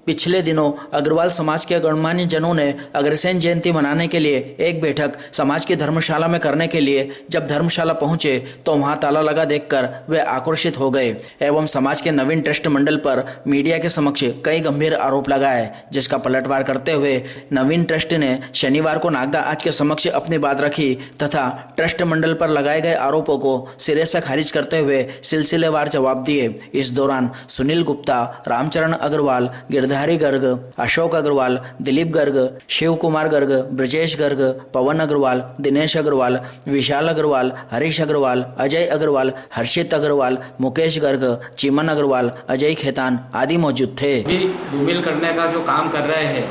पिछले दिनों अग्रवाल समाज के गणमान्य जनों ने अग्रसेन जयंती मनाने के लिए एक बैठक समाज की धर्मशाला में करने के लिए जब धर्मशाला पहुंचे तो वहां ताला लगा देखकर वे आक्रोशित हो गए एवं समाज के नवीन ट्रस्ट मंडल पर मीडिया के समक्ष कई गंभीर आरोप लगाए, जिसका पलटवार करते हुए नवीन ट्रस्ट ने शनिवार को नागदा आज के समक्ष अपनी बात रखी तथा ट्रस्ट मंडल पर लगाए गए आरोपों को सिरे से खारिज करते हुए सिलसिलेवार जवाब दिए। इस दौरान सुनील गुप्ता, रामचरण अग्रवाल, गिरधारी गर्ग, अशोक अग्रवाल, दिलीप गर्ग, शिव कुमार गर्ग, ब्रजेश गर्ग, पवन अग्रवाल, दिनेश अग्रवाल, विशाल अग्रवाल, हरीश अग्रवाल, अजय अग्रवाल, हर्षित अग्रवाल, मुकेश गर्ग, चिमन अग्रवाल, अजय खेतान आदि मौजूद थे। धूमिल करने का जो काम कर रहे हैं,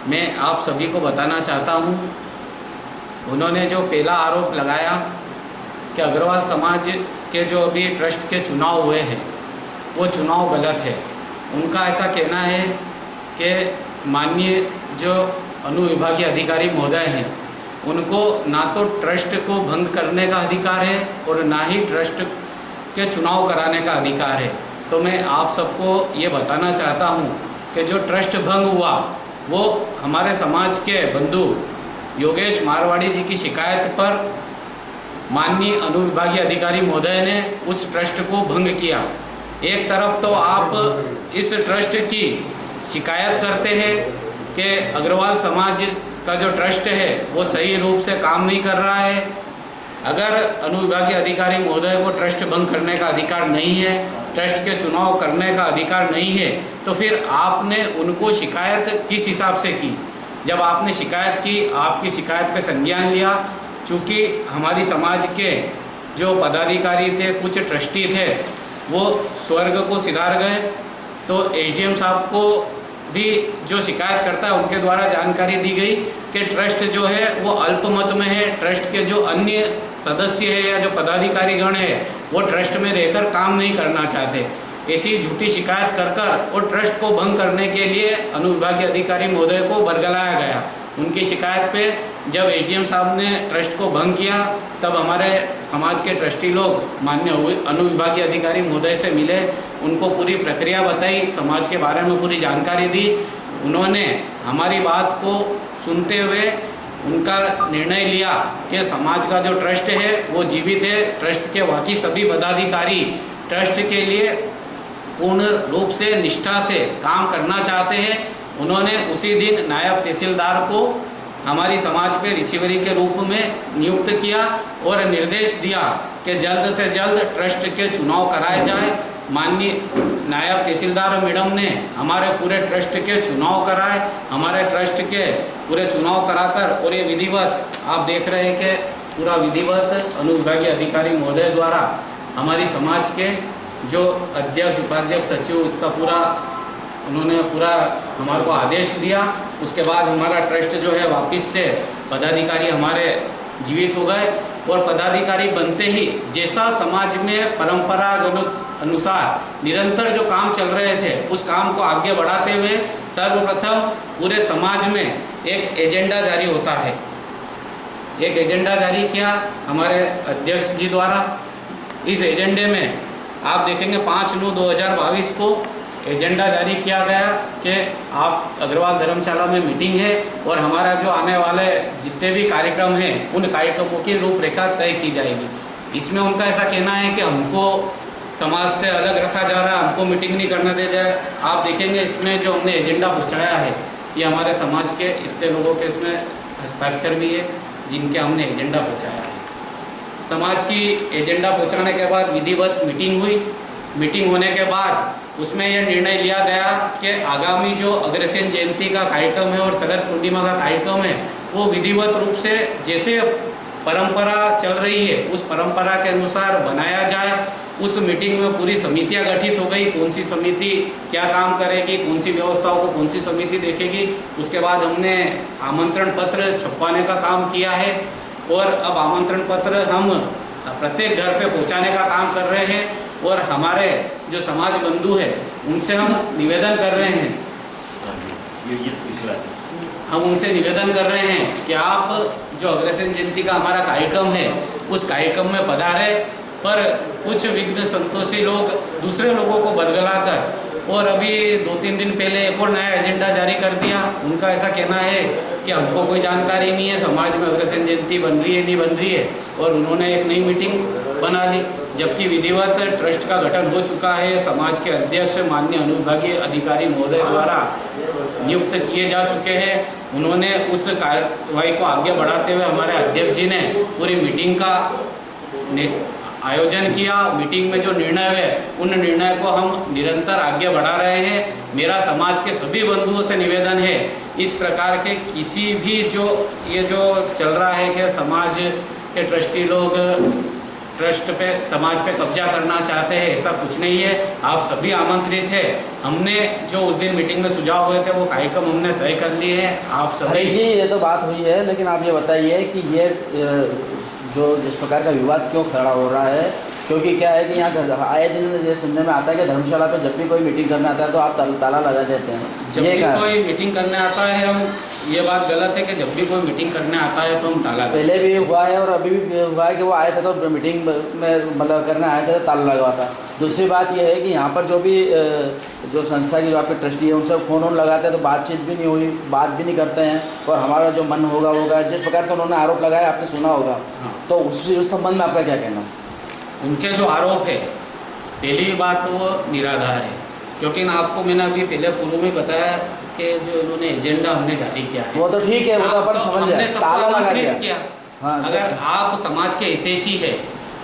मैं आप सभी को बताना चाहता हूँ। उन्होंने जो पहला आरोप लगाया कि अग्रवाल समाज के जो अभी ट्रस्ट के चुनाव हुए हैं वो चुनाव गलत है। उनका ऐसा कहना है कि माननीय जो अनुविभागीय अधिकारी महोदय हैं उनको ना तो ट्रस्ट को भंग करने का अधिकार है और ना ही ट्रस्ट के चुनाव कराने का अधिकार है। तो मैं आप सबको ये बताना चाहता हूँ कि जो ट्रस्ट भंग हुआ वो हमारे समाज के बंधु योगेश मारवाड़ी जी की शिकायत पर माननीय अनुविभागीय अधिकारी महोदय ने उस ट्रस्ट को भंग किया। एक तरफ तो आप इस ट्रस्ट की शिकायत करते हैं कि अग्रवाल समाज का जो ट्रस्ट है वो सही रूप से काम नहीं कर रहा है। अगर अनुविभागीय अधिकारी महोदय को ट्रस्ट भंग करने का अधिकार नहीं है, ट्रस्ट के चुनाव करने का अधिकार नहीं है, तो फिर आपने उनको शिकायत किस हिसाब से की? जब आपने शिकायत की, आपकी शिकायत पे संज्ञान लिया। चूँकि हमारी समाज के जो पदाधिकारी थे, कुछ ट्रस्टी थे, वो स्वर्ग को सिधार गए, तो एसडीएम साहब को भी जो शिकायत करता है उनके द्वारा जानकारी दी गई कि ट्रस्ट जो है वो अल्पमत में है। ट्रस्ट के जो अन्य सदस्य है या जो पदाधिकारी गण है वो ट्रस्ट में रहकर काम नहीं करना चाहते। ऐसी झूठी शिकायत कर और ट्रस्ट को भंग करने के लिए अनुविभागीय अधिकारी महोदय को बरगलाया गया। उनकी शिकायत पे जब एसडीएम साहब ने ट्रस्ट को भंग किया तब हमारे समाज के ट्रस्टी लोग माननीय अनुविभागीय अधिकारी महोदय से मिले, उनको पूरी प्रक्रिया बताई, समाज के बारे में पूरी जानकारी दी। उन्होंने हमारी बात को सुनते हुए उनका निर्णय लिया कि समाज का जो ट्रस्ट है वो जीवित है। ट्रस्ट के बाकी सभी पदाधिकारी ट्रस्ट के लिए पूर्ण रूप से निष्ठा से काम करना चाहते हैं। उन्होंने उसी दिन नायब तहसीलदार को हमारी समाज पे रिसीवरी के रूप में नियुक्त किया और निर्देश दिया कि जल्द से जल्द ट्रस्ट के चुनाव कराए जाए। माननीय नायब तहसीलदार मैडम ने हमारे पूरे ट्रस्ट के चुनाव कराए, हमारे ट्रस्ट के पूरे चुनाव कराकर, और ये विधिवत आप देख रहे हैं कि पूरा विधिवत अनुविभागीय अधिकारी महोदय द्वारा हमारी समाज के जो अध्यक्ष, उपाध्यक्ष, सचिव, इसका पूरा उन्होंने पूरा हमारे को आदेश दिया। उसके बाद हमारा ट्रस्ट जो है वापस से पदाधिकारी हमारे जीवित हो गए और पदाधिकारी बनते ही जैसा समाज में परंपरागत अनुसार निरंतर जो काम चल रहे थे उस काम को आगे बढ़ाते हुए सर्वप्रथम पूरे समाज में एक एजेंडा जारी होता है। एक एजेंडा जारी किया हमारे अध्यक्ष जी द्वारा। इस एजेंडे में आप देखेंगे 5/9/2022 को एजेंडा जारी किया गया कि आप अग्रवाल धर्मशाला में मीटिंग है और हमारा जो आने वाले जितने भी कार्यक्रम हैं उन कार्यक्रमों की रूपरेखा तय की जाएगी। इसमें उनका ऐसा कहना है कि हमको समाज से अलग रखा जा रहा है, हमको मीटिंग नहीं करना दे जाए। आप देखेंगे इसमें जो हमने एजेंडा पहुँचाया है ये हमारे समाज के इतने लोगों के इसमें हस्ताक्षर भी है जिनके हमने एजेंडा पहुँचाया है। समाज की एजेंडा पहुँचाने के बाद विधिवत मीटिंग हुई। मीटिंग होने के बाद उसमें यह निर्णय लिया गया कि आगामी जो अग्रसेन जयंती का कार्यक्रम है और शरद पूर्णिमा का कार्यक्रम है वो विधिवत रूप से जैसे परंपरा चल रही है उस परंपरा के अनुसार बनाया जाए। उस मीटिंग में पूरी समितियां गठित हो गई, कौन सी समिति क्या काम करेगी, कौन सी व्यवस्थाओं को कौन सी समिति देखेगी। उसके बाद हमने आमंत्रण पत्र छपवाने का काम किया है और अब आमंत्रण पत्र हम प्रत्येक घर पे पहुंचाने का काम कर रहे हैं और हमारे जो समाज बंधु है उनसे हम निवेदन कर रहे हैं कि आप जो अग्रसेन जयंती का हमारा कार्यक्रम है उस कार्यक्रम में पधारे, पर कुछ विघ्न संतोषी लोग दूसरे लोगों को बरगलाकर और अभी 2-3 दिन पहले एक और नया एजेंडा जारी कर दिया। उनका ऐसा कहना है कि हमको कोई जानकारी नहीं है समाज में अग्रसेन जयंती बन रही है नहीं बन रही है, और उन्होंने एक नई मीटिंग बना ली, जबकि विधिवत ट्रस्ट का गठन हो चुका है। समाज के अध्यक्ष माननीय अनुविभागीय अधिकारी महोदय द्वारा नियुक्त किए जा चुके हैं। उन्होंने उस कार्रवाई को आगे बढ़ाते हुए हमारे अध्यक्ष जी ने पूरी मीटिंग का आयोजन किया। मीटिंग में जो निर्णय हुए उन निर्णय को हम निरंतर आगे बढ़ा रहे हैं। मेरा समाज के सभी बंधुओं से निवेदन है, इस प्रकार के किसी भी ये जो चल रहा है कि समाज के ट्रस्टी लोग ट्रस्ट पे समाज पे कब्जा करना चाहते हैं, ऐसा कुछ नहीं है। आप सभी आमंत्रित है। हमने जो उस दिन मीटिंग में सुझाव हुए थे वो कार्यक्रम हमने तय कर लिए हैं। आप सभी हरी जी ये तो बात हुई है, लेकिन आप ये बताइए कि ये जो जिस प्रकार का विवाद क्यों खड़ा हो रहा है, क्योंकि क्या है कि यहाँ आए दिन ये सुनने में आता है कि धर्मशाला पे जब भी कोई मीटिंग करने आता है तो आप ताला लगा देते हैं। जब भी कोई मीटिंग करने आता है हम, ये बात गलत है कि जब भी कोई मीटिंग करने आता है तो हम ताला, पहले भी हुआ है और अभी भी हुआ है कि वो आए थे तो मीटिंग में मतलब करने आए थे तो ताला लगा था। दूसरी बात ये है कि यहाँ पर जो भी जो संस्था की जो आपके ट्रस्टी है उनसे फ़ोन लगाते हैं तो बातचीत भी नहीं हुई, बात भी नहीं करते हैं, और हमारा जो मन होगा जिस प्रकार से उन्होंने आरोप लगाया आपने सुना होगा। तो उस संबंध में आपका क्या कहना? उनके जो आरोप है, पहली बात तो वो निराधार है, क्योंकि ना आपको मैंने अभी पहले पूर्व में बताया कि जो इन्होंने एजेंडा हमने जारी किया है वो तो ठीक है, वो तो अपन समझ रहे हैं, ताला लगा दिया। हाँ, अगर आप समाज के हितैषी है,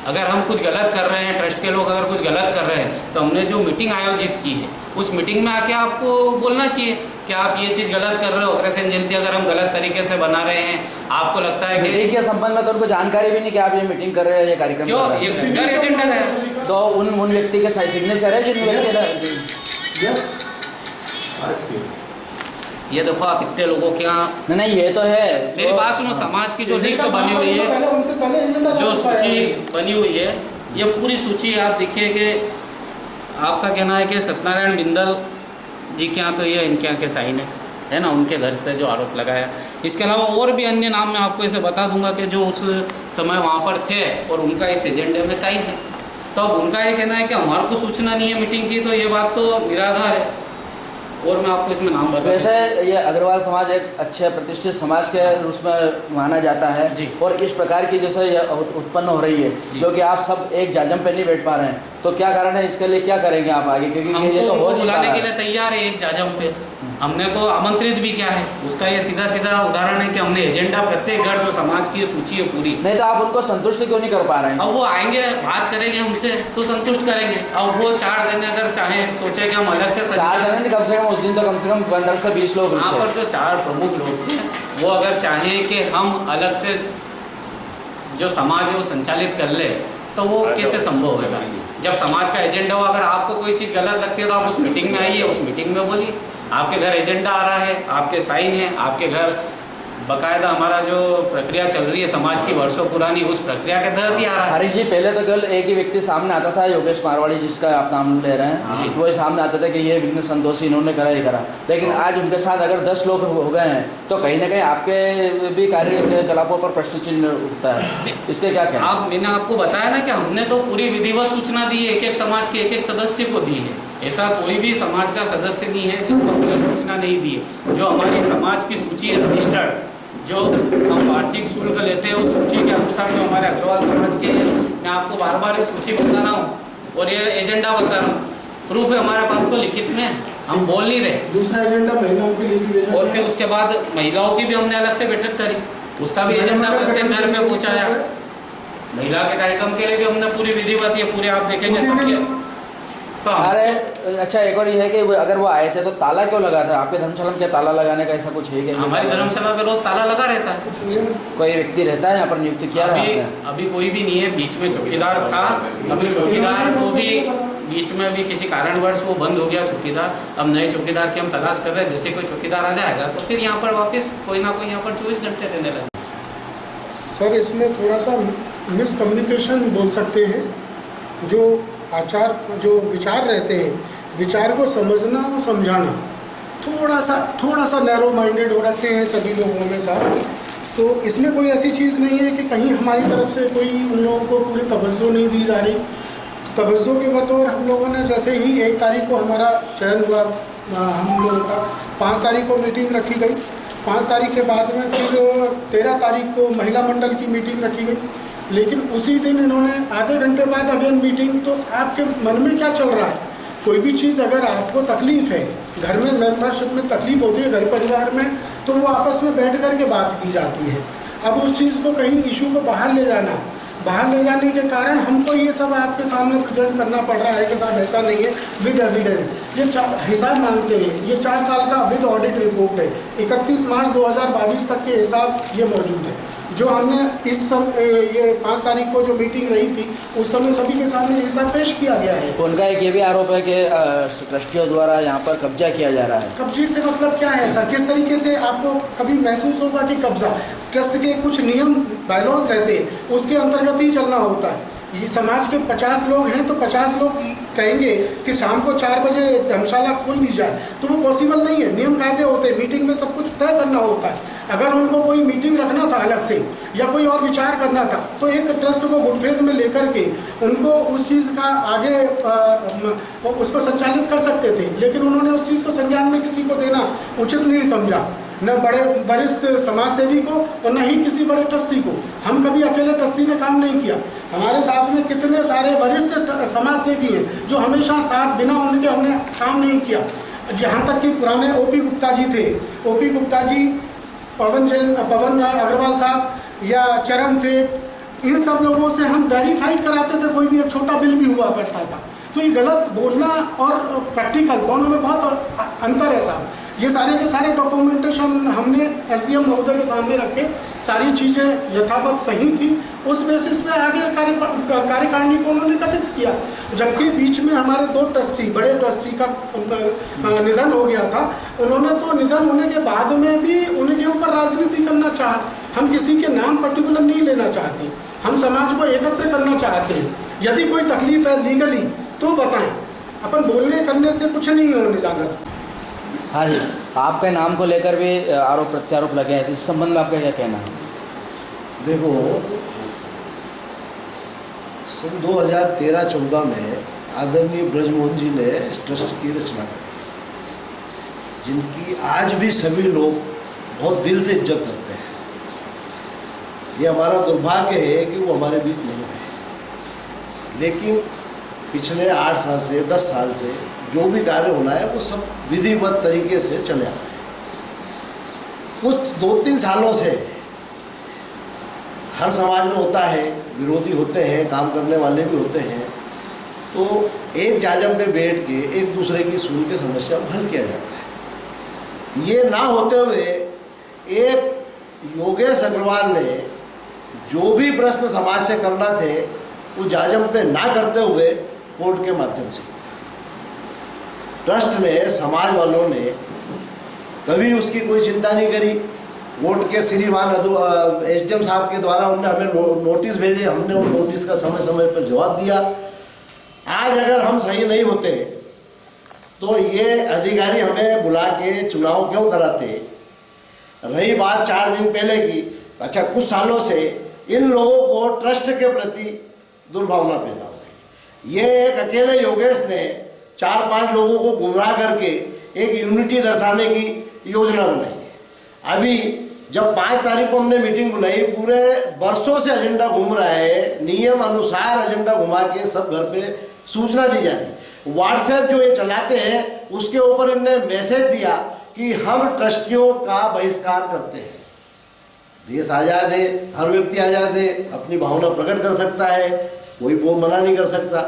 अगर हम कुछ गलत कर रहे हैं, ट्रस्ट के लोग अगर कुछ गलत कर रहे हैं, तो हमने जो मीटिंग आयोजित की है उस मीटिंग में आके आपको बोलना चाहिए कि आप ये चीज़ गलत कर रहे हो। अग्रसेन जयंती अगर हम गलत तरीके से बना रहे हैं, आपको लगता है कि मीटिंग के संबंध में तो उनको जानकारी भी नहीं कि आप ये मीटिंग कर रहे हैं, ये कार्यक्रम क्यों ये एजेंडा है, तो उन व्यक्ति के सिग्नेचर है जिन व्यक्ति ये देखो आप इतने लोगों के यहाँ नहीं ये तो है। मेरी बात सुनो, समाज की जो लिस्ट बनी हुई है, जो सूची बनी हुई है, ये पूरी सूची आप देखिए कि आपका कहना है कि सत्यनारायण बिंदल जी के यहाँ तो ये इनके यहाँ के साइन है ना, उनके घर से जो आरोप लगाया। इसके अलावा और भी अन्य नाम मैं आपको ऐसे बता दूंगा कि जो उस समय वहाँ पर थे और उनका इस एजेंडे में साइन है। तो अब उनका ये कहना है कि हमारे को सूचना नहीं है मीटिंग की, तो ये बात तो निराधार है। और मैं आपको इसमें नाम बता, वैसे ये अग्रवाल समाज एक अच्छे प्रतिष्ठित समाज के रूप में माना जाता है जी। और इस प्रकार की जैसे ये उत्पन्न हो रही है जो कि आप सब एक जाजम पे नहीं बैठ पा रहे हैं, तो क्या कारण है? इसके लिए क्या करेंगे आप आगे? क्योंकि ये तो हो नहीं बुलाने के लिए तैयार है एक जाजम पे, हमने तो आमंत्रित भी किया है। उसका ये सीधा सीधा उदाहरण है कि हमने एजेंडा प्रत्येक घर जो समाज की सूची है पूरी, नहीं तो आप उनको संतुष्ट क्यों नहीं कर पा रहे हैं? अब वो आएंगे बात करेंगे हमसे तो संतुष्ट करेंगे। अब वो 4 जने अगर चाहे सोचे कि हम अलग से 4 जने नहीं, कम से कम उस दिन तो कम से कम 15 से 20 लोग वहाँ पर जो 4 प्रमुख लोग थे वो अगर चाहें कि हम अलग से जो समाज है वो संचालित कर ले तो वो कैसे संभव होगा? जब समाज का एजेंडा हो, अगर आपको कोई चीज़ गलत लगती है तो आप उस मीटिंग में आइए, उस मीटिंग में बोलिए। आपके घर एजेंडा आ रहा है, आपके साइन है, आपके घर बकायदा हमारा जो प्रक्रिया चल रही है समाज की वर्षों पुरानी, उस प्रक्रिया के तहत ही आ रहा है। हरीश जी पहले तो केवल एक ही व्यक्ति सामने आता था, योगेश मारवाड़ी जिसका आप नाम ले रहे हैं, वो ही सामने आता था कि ये विघ्न संतोषी इन्होंने करा ही करा। लेकिन आज उनके साथ अगर 10 लोग हो गए हैं तो कहीं ना कहीं आपके भी कार्यकलापों पर प्रश्न चिन्ह उठता है। इसके क्या कहना? आप मैंने आपको बताया ना कि हमने तो पूरी विधिवत सूचना दी है, एक समाज के एक सदस्य को दी है। ऐसा कोई भी समाज का सदस्य नहीं है जिसको हमने सूचना नहीं दी है। जो हमारी समाज की सूची है रजिस्टर्ड, जो हम वार्षिक शुल्क लेते हैं उस सूची के अनुसार जो हमारे अग्रवाल समाज के हैं, मैं आपको बार बार इस सूची बता रहा हूँ और ये एजेंडा बता रहा हूँ। प्रूफ है हमारे पास तो लिखित में, हम बोल नहीं रहे। दूसरा एजेंडा महिलाओं के लिए, और फिर उसके बाद महिलाओं की भी हमने अलग से बैठक करी, उसका भी एजेंडा प्रत्येक घर में पहुँचाया। महिला के कार्यक्रम के लिए भी हमने पूरी विधिवत, ये पूरे आप देखेंगे। अरे अच्छा, एक और ये है कि अगर वो आए थे तो ताला क्यों लगा था? आपके धर्मशाला में क्या ताला लगाने का ऐसा कुछ है क्या? हमारी धर्मशाला पे रोज ताला लगा रहता है। कोई व्यक्ति रहता है यहाँ पर नियुक्त किया? अभी कोई भी नहीं है। बीच में चौकीदार था, अभी चौकीदार को भी बीच में अभी किसी कारणवश वो बंद हो गया चौकीदार। अब नए चौकीदार की हम तलाश कर रहे हैं। जैसे कोई चौकीदार आ जाएगा तो फिर यहाँ पर वापस कोई ना कोई यहाँ पर 24 घंटे रहने लगे। सर इसमें थोड़ा सा मिसकम्युनिकेशन बोल सकते हैं। जो आचार जो विचार रहते हैं, विचार को समझना और समझाना थोड़ा सा नैरो माइंडेड हो रखते हैं सभी लोगों में साथ। तो इसमें कोई ऐसी चीज़ नहीं है कि कहीं हमारी तरफ से कोई उन लोगों को पूरी तवज्जो नहीं दी जा रही। तवज्जो के बतौर हम लोगों ने जैसे ही 1 तारीख को हमारा चयन हुआ, हम लोगों का 5 तारीख को मीटिंग रखी गई। 5 तारीख के बाद में फिर 13 तारीख को महिला मंडल की मीटिंग रखी गई। लेकिन उसी दिन इन्होंने आधे घंटे बाद अगेन मीटिंग। तो आपके मन में क्या चल रहा है? कोई भी चीज़ अगर आपको तकलीफ़ है, घर में मेंबरशिप में तकलीफ़ होती है, घर परिवार में, तो वो आपस में बैठ कर के बात की जाती है। अब उस चीज़ को कहीं इशू को बाहर ले जाना, बाहर ले जाने के कारण हमको ये सब आपके सामने प्रेजेंट करना पड़ रहा है कि साहब ऐसा नहीं है, विद एविडेंस। ये हिसाब मांगते हैं, ये 4 साल का विद ऑडिट रिपोर्ट है, 31 मार्च 2022 तक के हिसाब ये मौजूद है। जो हमने ये 5 तारीख को जो मीटिंग रही थी उस समय सभी के सामने ये हिसाब पेश किया गया है। उनका एक ये भी आरोप है कि ट्रस्टियों द्वारा यहाँ पर कब्जा किया जा रहा है। कब्जे से मतलब क्या है सर? किस तरीके से आपको कभी महसूस होगा कि कब्जा? ट्रस्ट के कुछ नियम बायलॉज रहते हैं, उसके अंतर्गत ही चलना होता है। ये समाज के 50 लोग हैं तो 50 लोग कहेंगे कि शाम को 4 बजे धर्मशाला खोल दी जाए, तो वो पॉसिबल नहीं है। नियम कायदे होते हैं, मीटिंग में सब कुछ तय करना होता है। अगर उनको कोई मीटिंग रखना था अलग से या कोई और विचार करना था तो एक ट्रस्ट को गुड फेथ में लेकर के उनको उस चीज़ का आगे उसको संचालित कर सकते थे। लेकिन उन्होंने उस चीज़ को संज्ञान में किसी को देना उचित नहीं समझा, न बड़े वरिष्ठ समाज सेवी को और न ही किसी बड़े ट्रस्टी को। हम कभी अकेले ट्रस्टी ने काम नहीं किया, हमारे साथ में कितने सारे वरिष्ठ समाज सेवी हैं जो हमेशा साथ, बिना उनके हमने काम नहीं किया। जहाँ तक कि पुराने ओपी गुप्ता जी थे, ओपी गुप्ता जी, पवन अग्रवाल साहब या चरण सेठ, इन सब लोगों से हम वेरीफाइड कराते थे, कोई भी एक छोटा बिल भी हुआ करता था। तो ये गलत बोलना और प्रैक्टिकल दोनों में बहुत अंतर है साहब। ये सारे के सारे डॉक्यूमेंटेशन हमने एसडीएम महोदय के सामने रखे, सारी चीज़ें यथावत सही थी। उस बेसिस पे आगे कार्यकारिणी को उन्होंने गठित किया। जबकि बीच में हमारे 2 ट्रस्टी, बड़े ट्रस्टी का निधन हो गया था। उन्होंने तो निधन होने के बाद में भी उनके ऊपर राजनीति करना चाहा। हम किसी के नाम पर्टिकुलर नहीं लेना चाहते, हम समाज को एकत्र करना चाहते हैं। यदि कोई तकलीफ है लीगली तो बताएं, अपन बोलने करने से कुछ नहीं होने जाना। हाँ जी, आपके नाम को लेकर भी आरोप प्रत्यारोप लगे हैं, इस संबंध में आपका क्या कहना है? देखो, सन 2013-14 में आदरणीय ब्रजमोहन जी ने इस ट्रस्ट की रचना करी, जिनकी आज भी सभी लोग बहुत दिल से इज्जत करते हैं। ये हमारा दुर्भाग्य है कि वो हमारे बीच नहीं रहे, लेकिन पिछले 8 साल से 10 साल से जो भी कार्य होना है वो सब विधिवत तरीके से चले आ रहे हैं। कुछ 2-3 सालों से हर समाज में होता है, विरोधी होते हैं, काम करने वाले भी होते हैं, तो एक जाजम पे बैठ के एक दूसरे की सुन के समस्या को हल किया जाता है। ये ना होते हुए एक योगेश अग्रवाल ने जो भी प्रश्न समाज से करना थे वो जाजम पे ना करते हुए कोर्ट के माध्यम से, ट्रस्ट ने, समाज वालों ने कभी उसकी कोई चिंता नहीं करी। कोर्ट के श्रीमान एसडीएम साहब के द्वारा उन्होंने हमें नोटिस भेजे, हमने उन नोटिस का समय समय पर जवाब दिया। आज अगर हम सही नहीं होते तो ये अधिकारी हमें बुला के चुनाव क्यों कराते? रही बात 4 दिन पहले की, अच्छा कुछ सालों से इन लोगों को ट्रस्ट के प्रति दुर्भावना पैदा हो गई। ये एक अकेले योगेश ने 4-5 लोगों को गुमराह करके एक यूनिटी दर्शाने की योजना बनाई है। अभी जब 5 तारीख को हमने मीटिंग बुलाई, पूरे बरसों से एजेंडा घूम रहा है, नियम अनुसार एजेंडा घुमा के सब घर पे सूचना दी जाती। व्हाट्सएप जो ये चलाते हैं उसके ऊपर इन्होंने मैसेज दिया कि हम ट्रस्टियों का बहिष्कार करते हैं। देश आज़ाद है, हर व्यक्ति आज़ाद है, अपनी भावना प्रकट कर सकता है, कोई वो मना नहीं कर सकता।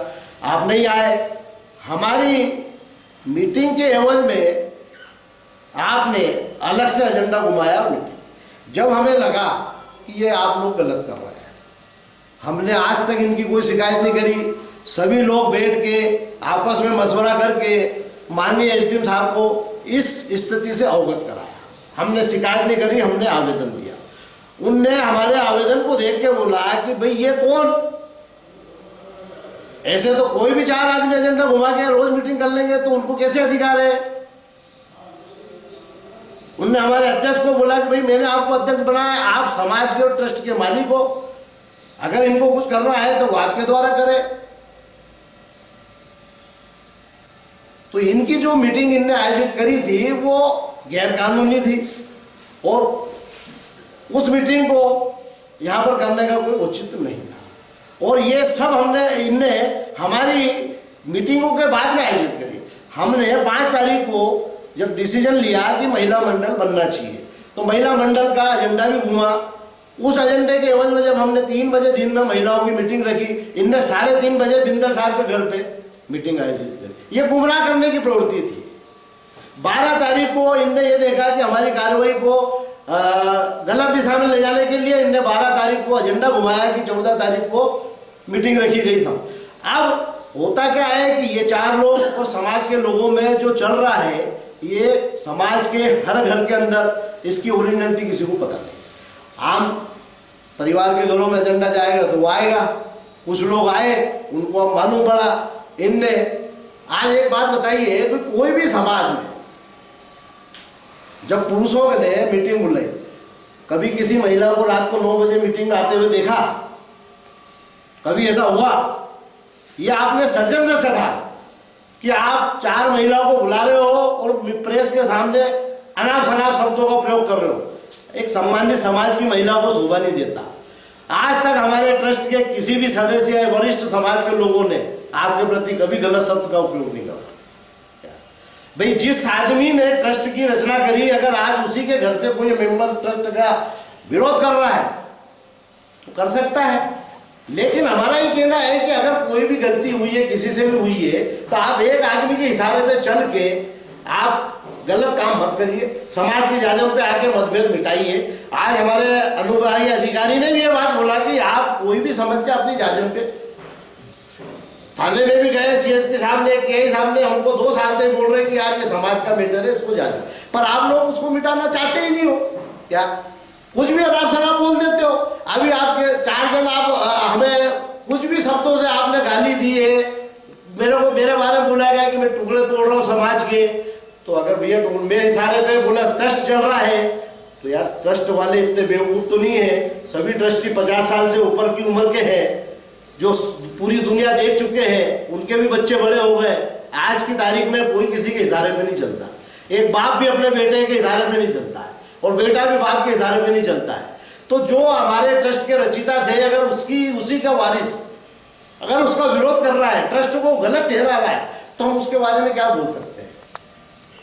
आप नहीं आए, हमारी मीटिंग के एवज में आपने अलग से एजेंडा घुमाया मीटिंग। जब हमें लगा कि ये आप लोग गलत कर रहे हैं, हमने आज तक इनकी कोई शिकायत नहीं करी। सभी लोग बैठ के आपस में मशवरा करके माननीय एसडीएम साहब को इस स्थिति से अवगत कराया। हमने शिकायत नहीं करी, हमने आवेदन दिया। उनने हमारे आवेदन को देख के बोला कि भाई ये कौन, ऐसे तो कोई भी 4 आदमी एजेंडा घुमा के रोज मीटिंग कर लेंगे तो उनको कैसे अधिकार है? उनने हमारे अध्यक्ष को बोला कि भाई मैंने आपको अध्यक्ष बनाया, आप समाज के और ट्रस्ट के मालिक हो, अगर इनको कुछ करना है तो वो आपके द्वारा करें। तो इनकी जो मीटिंग इनने आयोजित करी थी वो गैर कानूनी थी और उस मीटिंग को यहाँ पर करने का कोई औचित्य नहीं था। और ये सब इनने हमारी मीटिंगों के बाद में आयोजित करी। हमने 5 तारीख को जब डिसीजन लिया कि महिला मंडल बनना चाहिए, तो महिला मंडल का एजेंडा भी घूमा। उस एजेंडे के एवज में जब हमने 3 बजे दिन में महिलाओं की मीटिंग रखी, इनने 3:30 बजे बिंदल साहब के घर पे मीटिंग आयोजित करी। ये गुमराह करने की प्रवृत्ति थी। 12 तारीख को इनने ये देखा कि हमारी कार्रवाई को गलत दिशा में ले जाने के लिए इनने 12 तारीख को एजेंडा घुमाया कि 14 तारीख को मीटिंग रखी गई सब। अब होता क्या है कि ये 4 लोग और समाज के लोगों में जो चल रहा है, ये समाज के हर घर के अंदर इसकी ओरिजिनलिटी किसी को पता नहीं। आम परिवार के घरों में एजेंडा जाएगा तो वो आएगा, कुछ लोग आए उनको अब मालूम पड़ा। इनने आज एक बात बताइए कि कोई भी समाज में जब पुरुषों ने मीटिंग बुलाई, कभी किसी महिला को रात को 9 बजे मीटिंग में आते हुए देखा? कभी ऐसा हुआ? ये आपने षड्यंत्र से था कि आप 4 महिलाओं को बुला रहे हो और प्रेस के सामने अनाप शनाप शब्दों का प्रयोग कर रहे हो। एक सम्मानित समाज की महिला को शोभा नहीं देता। आज तक हमारे ट्रस्ट के किसी भी सदस्य या वरिष्ठ समाज के लोगों ने आपके प्रति कभी गलत शब्द का उपयोग नहीं करा। भाई, जिस आदमी ने ट्रस्ट की रचना करी, अगर आज उसी के घर से कोई मेंबर ट्रस्ट का विरोध कर रहा है तो कर सकता है। लेकिन हमारा ये कहना है कि अगर कोई भी गलती हुई है, किसी से भी हुई है, तो आप एक आदमी के इशारे पे चल के आप गलत काम मत करिए। समाज के जाजम पे आके मतभेद मिटाइए। आज हमारे अनुग्राही अधिकारी ने भी ये बात बोला कि आप कोई भी समस्या अपनी जाजम पे, थाने में भी गए, CSP साहब ने, TI साहब ने हमको 2 साल से बोल रहे कि यार ये समाज का मैटर है, इसको जाजम, पर आप लोग उसको मिटाना चाहते ही नहीं हो। क्या कुछ भी अनाप शनाप बोल देते हो। अभी आपके 4 जन आप हमें कुछ भी शब्दों से आपने गाली दी है, मेरे बारे में बोला गया कि मैं टुकड़े तोड़ रहा हूँ समाज के। तो अगर भैया मेरे इशारे पे बोला ट्रस्ट चल रहा है, तो यार ट्रस्ट वाले इतने बेवकूफ़ तो नहीं है। सभी ट्रस्टी 50 साल से ऊपर की उम्र के हैं, जो पूरी दुनिया देख चुके हैं, उनके भी बच्चे बड़े हो गए। आज की तारीख में कोई किसी के इशारे पे नहीं चलता। एक बाप भी अपने बेटे के इशारे पे नहीं चलता है और बेटा भी बाप के इशारे पे नहीं चलता है। तो जो हमारे ट्रस्ट के रचिता थे, अगर उसी का वारिस अगर उसका विरोध कर रहा है, ट्रस्ट को गलत ठहरा रहा है, तो हम उसके बारे में क्या बोल सकते हैं?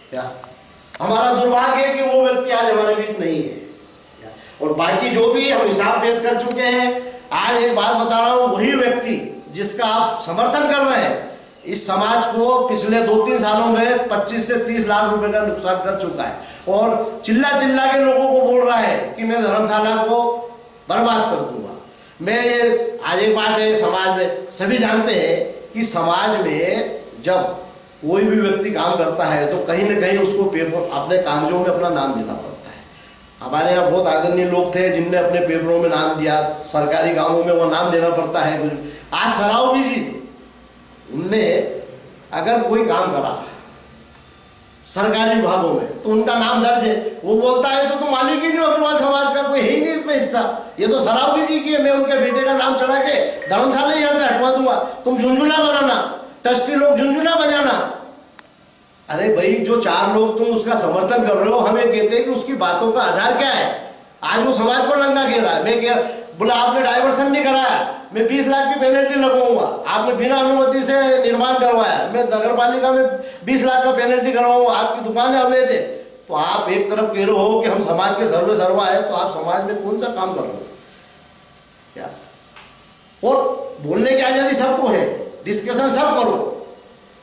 क्या हमारा दुर्भाग्य है कि वो व्यक्ति आज हमारे बीच नहीं है। और बाकी जो भी हम हिसाब पेश कर चुके हैं, आज एक बात बता रहा हूं, वही व्यक्ति जिसका आप समर्थन कर रहे हैं, इस समाज को पिछले 2-3 सालों में 25 से 30 लाख रुपए का नुकसान कर चुका है और चिल्ला के लोगों को बोल रहा है कि मैं धर्मशाला को बर्बाद कर दूंगा। मैं ये आज एक बात है, समाज में सभी जानते हैं कि समाज में जब कोई भी व्यक्ति काम करता है तो कहीं ना कहीं उसको पेपर अपने कागजों में अपना नाम देना पड़ता है। हमारे यहाँ बहुत आदरणीय लोग थे जिनने अपने पेपरों में नाम दिया, सरकारी कामों में वो नाम देना पड़ता है। आज सरावगी जी, उनने अगर कोई काम करा सरकारी विभागों में तो उनका नाम दर्ज है, वो बोलता है तो तुम मालिक ही नहीं हो, अग्रवाल समाज का कोई है ही नहीं इसमें हिस्सा, ये तो सरावगी जी की है, मैं उनके बेटे का नाम चढ़ा के धर्मशाला यहाँ से हटवा दूंगा, तुम झुंझुना बनाना, ट्रस्टी लोग झुंझुना बजाना। अरे भाई, जो 4 लोग तुम उसका समर्थन कर रहे हो, हमें कहते हैं कि उसकी बातों का आधार क्या है? आज वो समाज को नंगा घेर रहा है। मैं बोला आपने डाइवर्सन नहीं कराया, मैं 20 लाख की पेनल्टी लगवाऊंगा। आपने बिना अनुमति से निर्माण करवाया, मैं नगर पालिका में 20 लाख का पेनल्टी करवाऊंगा। आपकी दुकानें अवैध है। तो आप एक तरफ कह रहे हो कि हम समाज के सर्वे सर्वा है, तो आप समाज में कौन सा काम कर रहे हो? क्या? और बोलने की आजादी सबको है, डिस्कशन सब करो,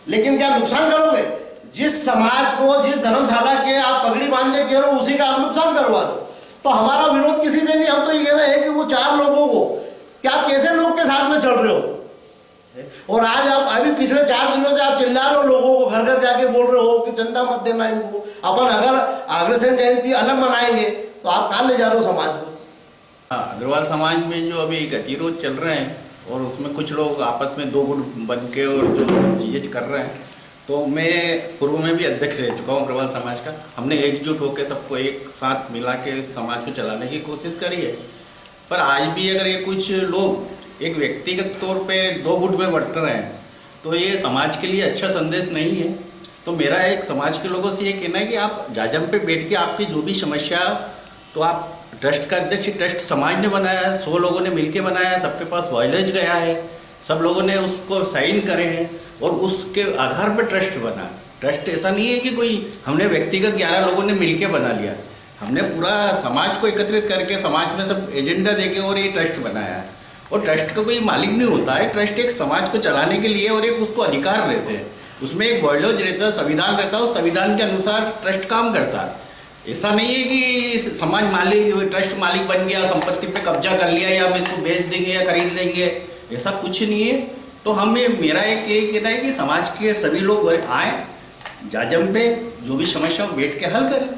लेकिन क्या नुकसान करोगे? जिस समाज को, जिस धर्मशाला के आप पगड़ी बांधने कह रहे हो, उसी का आप नुकसान करवा दो। तो हमारा विरोध किसी से नहीं, हम तो ये कह रहे हैं कि वो 4 लोगों को, क्या आप कैसे लोग के साथ में चल रहे हो? और आज आप अभी पिछले 4 दिनों से आप चिल्ला रहे हो, लोगों को घर घर जाके बोल रहे हो कि चंदा मत देना इनको, अपन अगर अग्रसेन जयंती अलग मनाएंगे तो आप कहाँ ले जा रहे हो समाज को? हाँ, अग्रवाल समाज में जो अभी गतिरोध चल रहे हैं और उसमें कुछ लोग आपस में 2 गुट बन के और जो चीज़ें कर रहे हैं, तो मैं पूर्व में भी अध्यक्ष रह चुका हूँ अग्रवाल समाज का। हमने एकजुट होकर सबको एक साथ मिला के समाज को चलाने की कोशिश करी है। पर आज भी अगर ये कुछ लोग एक व्यक्तिगत तौर पे 2 गुट में बंट रहे हैं तो ये समाज के लिए अच्छा संदेश नहीं है। तो मेरा एक समाज के लोगों से ये कहना है कि आप जाजम पे बैठ के आपकी जो भी समस्या, तो आप ट्रस्ट का अध्यक्ष, ट्रस्ट समाज ने बनाया है, 100 लोगों ने मिलके बनाया है, सबके पास वॉयलेज गया है, सब लोगों ने उसको साइन करे हैं और उसके आधार पर ट्रस्ट बना। ट्रस्ट ऐसा नहीं है कि कोई हमने व्यक्तिगत 11 लोगों ने मिलके बना लिया, हमने पूरा समाज को एकत्रित करके समाज में सब एजेंडा देके और ये ट्रस्ट बनाया है। और ट्रस्ट का कोई मालिक नहीं होता है, ट्रस्ट एक समाज को चलाने के लिए और एक उसको अधिकार रहते हैं, उसमें एक बॉयलेज रहता है, संविधान रहता है, और संविधान के अनुसार ट्रस्ट काम करता है। ऐसा नहीं है कि समाज मालिक, ट्रस्ट मालिक बन गया, संपत्ति पे कब्जा कर लिया या हम इसको बेच देंगे या खरीद लेंगे, ऐसा कुछ नहीं है। तो हमें, मेरा एक यही कहना है कि समाज के सभी लोग आए, जाजम पे जो भी समस्या बैठ के हल करें।